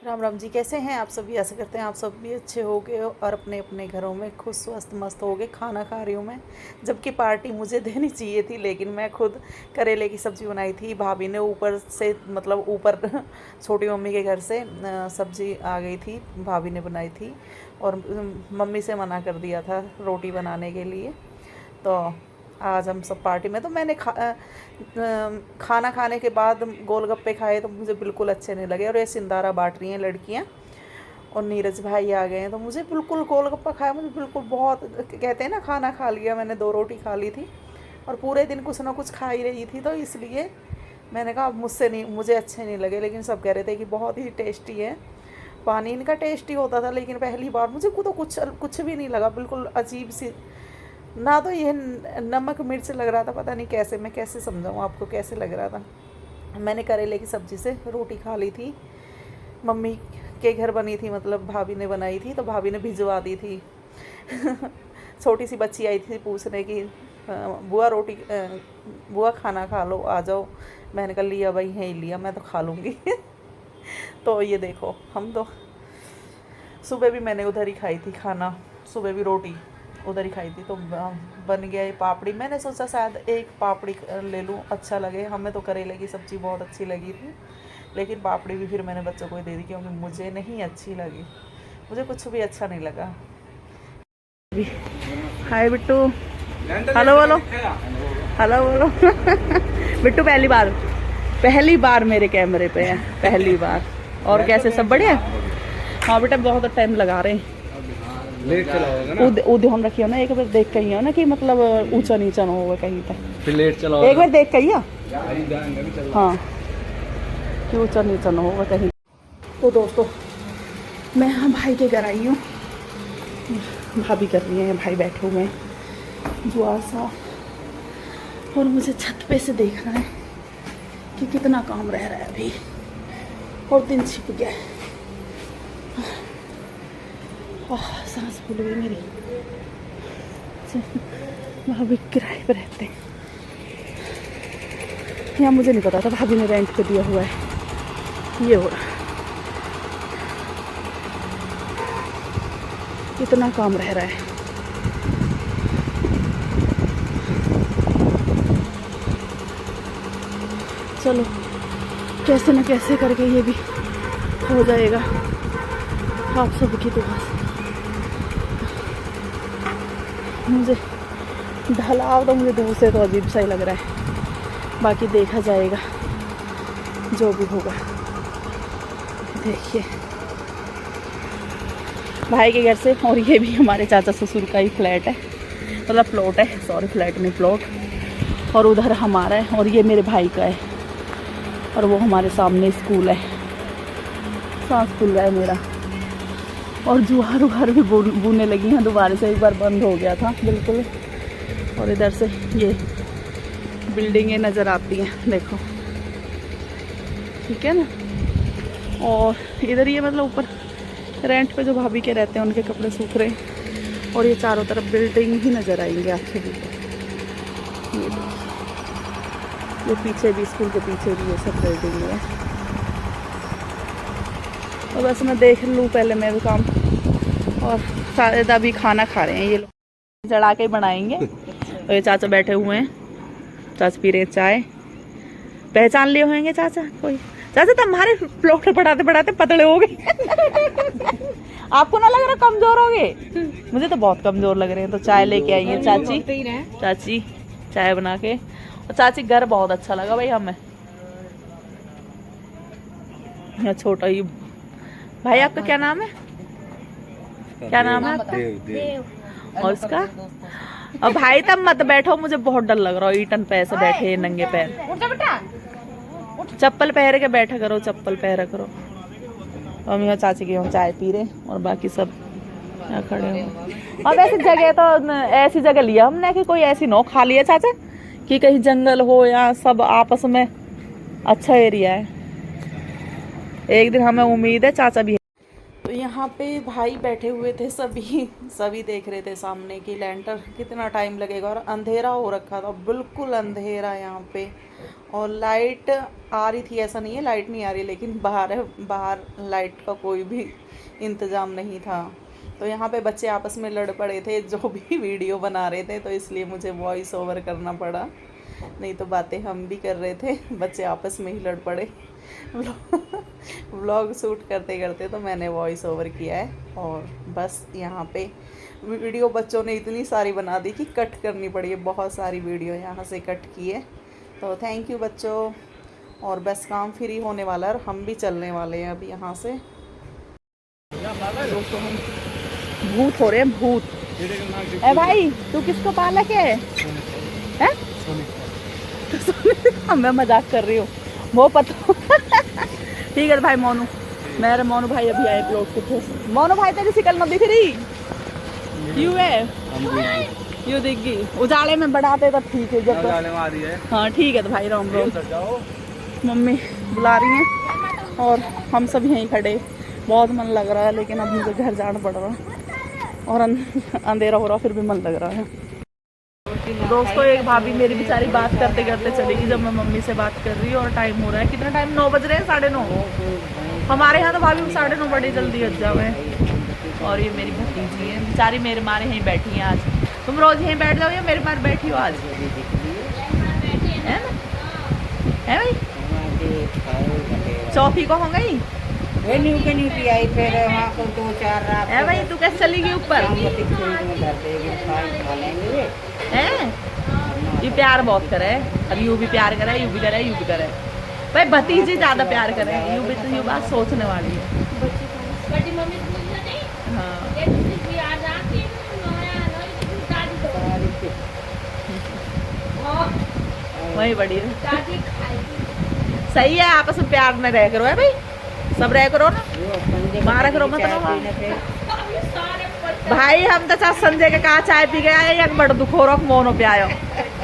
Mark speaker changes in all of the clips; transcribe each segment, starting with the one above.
Speaker 1: राम राम जी। कैसे हैं आप सभी? आशा करते हैं आप सब भी अच्छे होगे और अपने अपने घरों में खुश स्वस्थ मस्त होगे। खाना खा रही हूँ मैं, जबकि पार्टी मुझे देनी चाहिए थी, लेकिन मैं खुद करेले की सब्ज़ी बनाई थी। भाभी ने ऊपर से मतलब ऊपर छोटी मम्मी के घर से सब्ज़ी आ गई थी, भाभी ने बनाई थी और मम्मी से मना कर दिया था रोटी बनाने के लिए। तो आज हम सब पार्टी में, तो मैंने खाना खाने के बाद गोलगप्पे खाए तो मुझे बिल्कुल अच्छे नहीं लगे। और ये सिंदारा बांट रही हैं लड़कियां और नीरज भाई आ गए हैं, तो मुझे बिल्कुल गोलगप्पा खाया, मुझे बिल्कुल बहुत, कहते हैं ना खाना खा लिया, मैंने 2 रोटी खा ली थी और पूरे दिन कुछ ना कुछ खा ही रही थी, तो इसलिए मैंने कहा अब मुझसे नहीं, मुझे अच्छे नहीं लगे। लेकिन सब कह रहे थे कि बहुत ही टेस्टी है। पानी इनका टेस्टी होता था, लेकिन पहली बार मुझे तो कुछ भी नहीं लगा, बिल्कुल अजीब सी। ना तो ये नमक मिर्च लग रहा था, पता नहीं कैसे, मैं कैसे समझाऊँ आपको कैसे लग रहा था। मैंने करेले की सब्ज़ी से रोटी खा ली थी, मम्मी के घर बनी थी, मतलब भाभी ने बनाई थी, तो भाभी ने भिजवा दी थी। छोटी सी बच्ची आई थी पूछने की, बुआ रोटी, बुआ खाना खा लो, आ जाओ। मैंने कहा लिया भाई, यहीं लिया, मैं तो खा लूँगी। तो ये देखो, हम तो सुबह भी मैंने उधर ही खाई थी खाना, सुबह भी रोटी उधर ही खाई थी, तो बन गया ये पापड़ी। मैंने सोचा शायद एक पापड़ी ले लूँ, अच्छा लगे। हमें तो करेले की सब्ज़ी बहुत अच्छी लगी थी, लेकिन पापड़ी भी फिर मैंने बच्चों को ही दे दी, क्योंकि मुझे नहीं अच्छी लगी, मुझे कुछ भी अच्छा नहीं लगा। हाय बिट्टू, हेलो बोलो, हेलो बोलो। बिट्टू पहली बार मेरे कैमरे पे है, पहली बार। और कैसे, सब बढ़िया? हाँ बेटा, बहुत टाइम लगा रहे हैं,
Speaker 2: लेट चला होगा ना।
Speaker 1: ध्यान रखियो ना, एक बार देख के हो ना कि मतलब ऊंचा नीचा ना होगा कहीं पे,
Speaker 2: फिर लेट चला
Speaker 1: एक बार देख के
Speaker 2: हाँ।
Speaker 1: कि ऊंचा नीचा ना होगा कहीं। तो दोस्तों, मैं यहाँ भाई के घर आई हूँ, भाभी कर रही हैं, भाई बैठे हुए हैं जुआ सा, और मुझे छत पे से देखना है कि कितना काम रह रहा है अभी, और दिन छिप गया है। सांस फूल गई मेरी। भाभी किराए पर रहते हैं यहाँ, मुझे नहीं पता था भाभी ने रेंट पे दिया हुआ है। ये हो रहा, इतना काम रह रहा है। चलो कैसे न कैसे करके ये भी हो जाएगा, आप सबकी दुआ से। मुझे ढलाव तो मुझे दूर से तो अजीब सा ही लग रहा है, बाकी देखा जाएगा जो भी होगा। देखिए भाई के घर से, और ये भी हमारे चाचा ससुर का ही फ्लैट है, मतलब प्लॉट है, सॉरी फ्लैट नहीं प्लॉट, और उधर हमारा है, और ये मेरे भाई का है, और वो हमारे सामने स्कूल है। सांस फूल रहा है मेरा, और जुआर उहार भी बूने लगी हैं दोबारा से, एक बार बंद हो गया था बिल्कुल। और इधर से ये बिल्डिंगें नज़र आती हैं, देखो, ठीक है ना। और इधर ये मतलब ऊपर रेंट पे जो भाभी के रहते हैं उनके कपड़े सूख रहे हैं, और ये चारों तरफ बिल्डिंग ही नज़र आएंगे आपके भी। ये पीछे भी, स्कूल के पीछे भी ये सब बिल्डिंग है। और बस मैं देख लूँ पहले मैं भी काम, और शायद अभी खाना खा रहे हैं ये लोग, चढ़ा के बनाएंगे। तो ये चाचा बैठे हुए हैं, चाचा पी रहे हैं चाय। पहचान लिए होंगे चाचा कोई? चाचा तुम्हारे प्लॉट पढ़ाते पढ़ाते पतले हो गए। आपको ना लग रहा कमजोर हो गए? मुझे तो बहुत कमजोर लग रहे हैं। तो चाय लेके आई है चाची, चाची चाय बना के। और चाची घर बहुत अच्छा लगा भाई हमें, यहाँ छोटा ही भाई। आपका क्या नाम है? क्या नाम है आपका? देव। और उसका? और भाई तब मत बैठो, मुझे बहुत डर लग रहा है, ईटन पे ऐसे बैठे नंगे पैर। चप्पल पहन के बैठा करो, चप्पल पहना करो। हम यहाँ चाची के यहाँ चाय पी रहे, और बाकी सब यहाँ खड़े हो। अब ऐसी जगह, तो ऐसी जगह लिया हमने कि कोई ऐसी नो खा लिया चाचा, कि कहीं जंगल हो या सब आपस में अच्छा एरिया है। एक दिन हमें उम्मीद है चाचा भी तो यहाँ पे भाई बैठे हुए थे, सभी देख रहे थे सामने की लैंटर कितना टाइम लगेगा, और अंधेरा हो रखा था, बिल्कुल अंधेरा यहाँ पे। और लाइट आ रही थी, ऐसा नहीं है लाइट नहीं आ रही, लेकिन बाहर लाइट का कोई भी इंतज़ाम नहीं था। तो यहाँ पे बच्चे आपस में लड़ पड़े थे जो भी वीडियो बना रहे थे, तो इसलिए मुझे वॉइस ओवर करना पड़ा, नहीं तो बातें हम भी कर रहे थे, बच्चे आपस में ही लड़ पड़े। व्लॉग शूट करते करते तो मैंने वॉइस ओवर किया है। और बस यहाँ पे वीडियो बच्चों ने इतनी सारी बना दी कि कट करनी पड़ी है, बहुत सारी वीडियो यहाँ से कट की है। तो थैंक यू बच्चों। और बस काम फ्री होने वाला है और हम भी चलने वाले हैं अभी यहाँ से। दोस्तों हम भूत हो रहे हैं, भूत। ए भाई तू किसको पालक है? मैं मजाक कर रही हूँ, वो पता। ठीक है भाई मोनू, मेरे मोनू भाई अभी आए प्लॉट को। मोनू भाई तेरी शिकल न दिख रही, यू है यू दिख गई। उजाले में बढ़ाते तो ठीक है, जब हाँ ठीक है। तो भाई राम राम, मम्मी बुला रही हैं और हम सब यहीं खड़े। बहुत मन लग रहा है, लेकिन अब मुझे घर जाना पड़ रहा है और अंधेरा हो रहा, फिर भी मन लग रहा है। दोस्तों एक भाभी मेरी बेचारी बात करते करते चलेगी जब मैं मम्मी से बात कर रही हूँ, और टाइम हो रहा है, कितना टाइम, 9 बज रहे हैं, 9:30। हमारे यहाँ तो भाभी 9:30 बड़ी जल्दी हज जावे। और ये मेरी भतीजी है, बेचारी मेरे मारे यहीं बैठी है आज। तुम रोज यहीं बैठ जाओ या मेरे मारे बैठी हो आज? है ना, है भाई? चौथी को हो गई
Speaker 3: न्यू की आई, फिर वहाँ को 2-4 रात
Speaker 1: है भाई। तू कैसे चली गई ऊपर? हैं ये प्यार बहुत करे, अब यू भी प्यार करे, यू भी करे, यू भी करे। भाई भतीजी ज्यादा प्यार करे, यू भी तो यू बात सोचने वाली है। हाँ वही बड़ी सही है, आपस में प्यार में रह करो है भाई, सब रह करो ना, मारा करो मत ना भाई। हम तो संजय के कहा चाय पी गया है, एक बड़ दुख हो रहा मोनो पे आयो।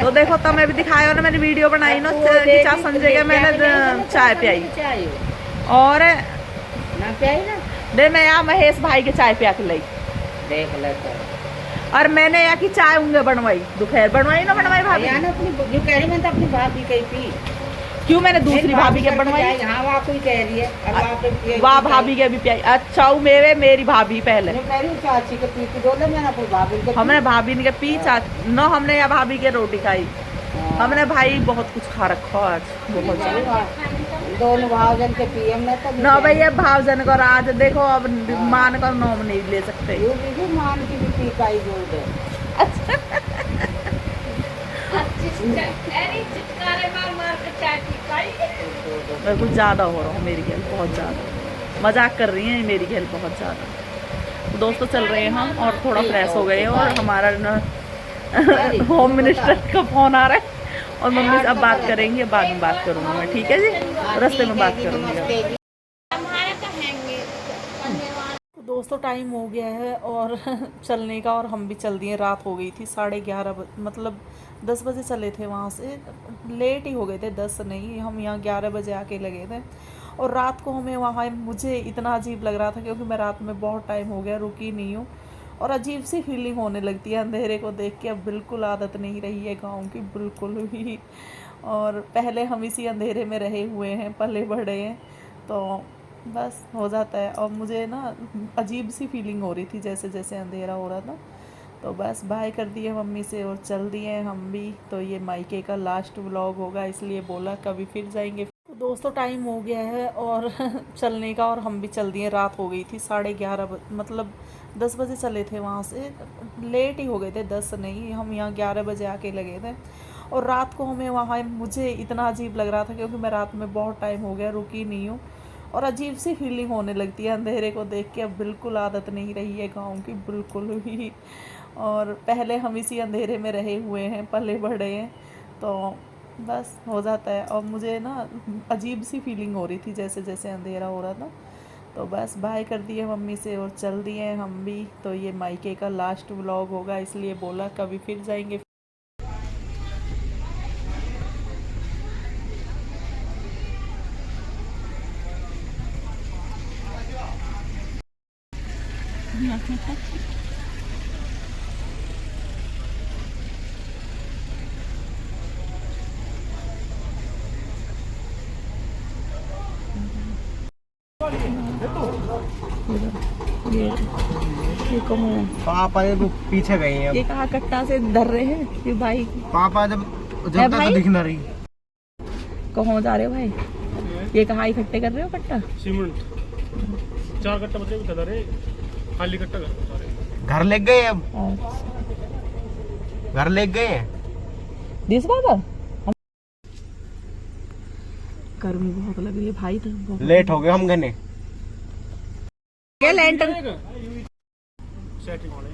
Speaker 1: तो देखो तुम्हें भी दिखाया ना, मैंने वीडियो बनाई ना चा संजय के, मैंने चाय पियाई और दे मैं यहाँ महेश भाई के चाय पिया के लाई
Speaker 3: देख लेते।
Speaker 1: और मैंने यहाँ की चाय उंगे बनवाई, दोपहर बनवाई ना बनवाई भाभी
Speaker 3: अपनी जो कह रही, मैं तो अपनी भाभी कही पी।
Speaker 1: क्यों मैंने दूसरी भाभी के बनवाई?
Speaker 3: हाँ वहाँ कोई कह रही है,
Speaker 1: वाह भाभी के भी पियाई। अच्छा मेरी भाभी पहले
Speaker 3: चाची के पी की डोले, मैंने अपनी भाभी के
Speaker 1: हमने भाभी ने के पी न, हमने या भाभी के रोटी खाई। हमने भाई बहुत कुछ खा रखा आज, बहुत ज्यादा।
Speaker 3: दोनों भावजन के पी हमने तो
Speaker 1: न भैया भावजन को आज देखो, अब मान का नाम नहीं ले सकते।
Speaker 3: मान की भी पी पाई जोड़ दे। कुछ ज़्यादा हो रहा हूँ मेरी खेल, बहुत ज़्यादा मजाक कर रही हैं मेरी खेल, बहुत ज़्यादा। दोस्तों चल रहे हैं हम और थोड़ा फ्रेश हो गए हैं, और हमारा होम मिनिस्टर का फ़ोन आ रहा है, और मम्मी से अब बात करेंगे, बाद में बात करूँगी मैं, ठीक है जी, रास्ते में बात करूँगी। दोस्तों टाइम हो गया है और चलने का, और हम भी चल दिए। रात हो गई थी, 11:30 मतलब 10 बजे चले थे वहाँ से, लेट ही हो गए थे, 10 नहीं, हम यहाँ 11 बजे आके लगे थे। और रात को हमें वहाँ, मुझे इतना अजीब लग रहा था क्योंकि मैं रात में बहुत टाइम हो गया रुकी नहीं हूँ, और अजीब सी फीलिंग होने लगती है अंधेरे को देख के। अब बिल्कुल आदत नहीं रही है गाँव की, बिल्कुल भी। और पहले हम इसी अंधेरे में रहे हुए हैं, पले बढ़े हैं, तो बस हो जाता है। और मुझे ना अजीब सी फीलिंग हो रही थी जैसे जैसे अंधेरा हो रहा था। तो बस बाय कर दिए मम्मी से और चल दिए हम भी। तो ये मायके का लास्ट व्लॉग होगा, इसलिए बोला कभी फिर जाएंगे। तो दोस्तों टाइम हो गया है और चलने का, और हम भी चल दिए। रात हो गई थी, 11:30 मतलब 10 बजे चले थे वहाँ से, लेट ही हो गए थे, 10 नहीं, हम यहाँ 11 बजे आके लगे थे। और रात को हमें वहाँ, मुझे इतना अजीब लग रहा था क्योंकि मैं रात में बहुत टाइम हो गया रुकी नहीं हूँ, और अजीब सी फीलिंग होने लगती है अंधेरे को देख के। अब बिल्कुल आदत नहीं रही है गाँव की, बिल्कुल भी। और पहले हम इसी अंधेरे में रहे हुए हैं, पले बढ़े हैं, तो बस हो जाता है। और मुझे ना अजीब सी फीलिंग हो रही थी जैसे जैसे अंधेरा हो रहा था। तो बस बाय कर दिए मम्मी से और चल दिए हम भी। तो ये मायके का लास्ट व्लॉग होगा, इसलिए बोला कभी फिर जाएंगे। ये कहूँ
Speaker 2: पापा ये पीछे गए हैं
Speaker 3: ये कहाँ कट्टा से धर रहे हैं ये भाई
Speaker 2: पापा जब
Speaker 3: है
Speaker 2: जब तक
Speaker 3: भाई?
Speaker 2: तो दिख ना रही
Speaker 3: कहाँ जा रहे हो भाई ये कहाँ इकट्ठे कर रहे हो कट्टा
Speaker 4: सीमेंट 4 कट्टा बचे भी रे खाली कट्टा घर बता रहे
Speaker 2: घर ले गए अब
Speaker 3: अच्छा
Speaker 2: घर ले गए हैं
Speaker 3: दिस बाबा गर्मी बहुत लग रही है भाई तो बहुत
Speaker 2: लेट हो गए हम घने
Speaker 3: ये लैंटर्न
Speaker 4: सेटिंग होने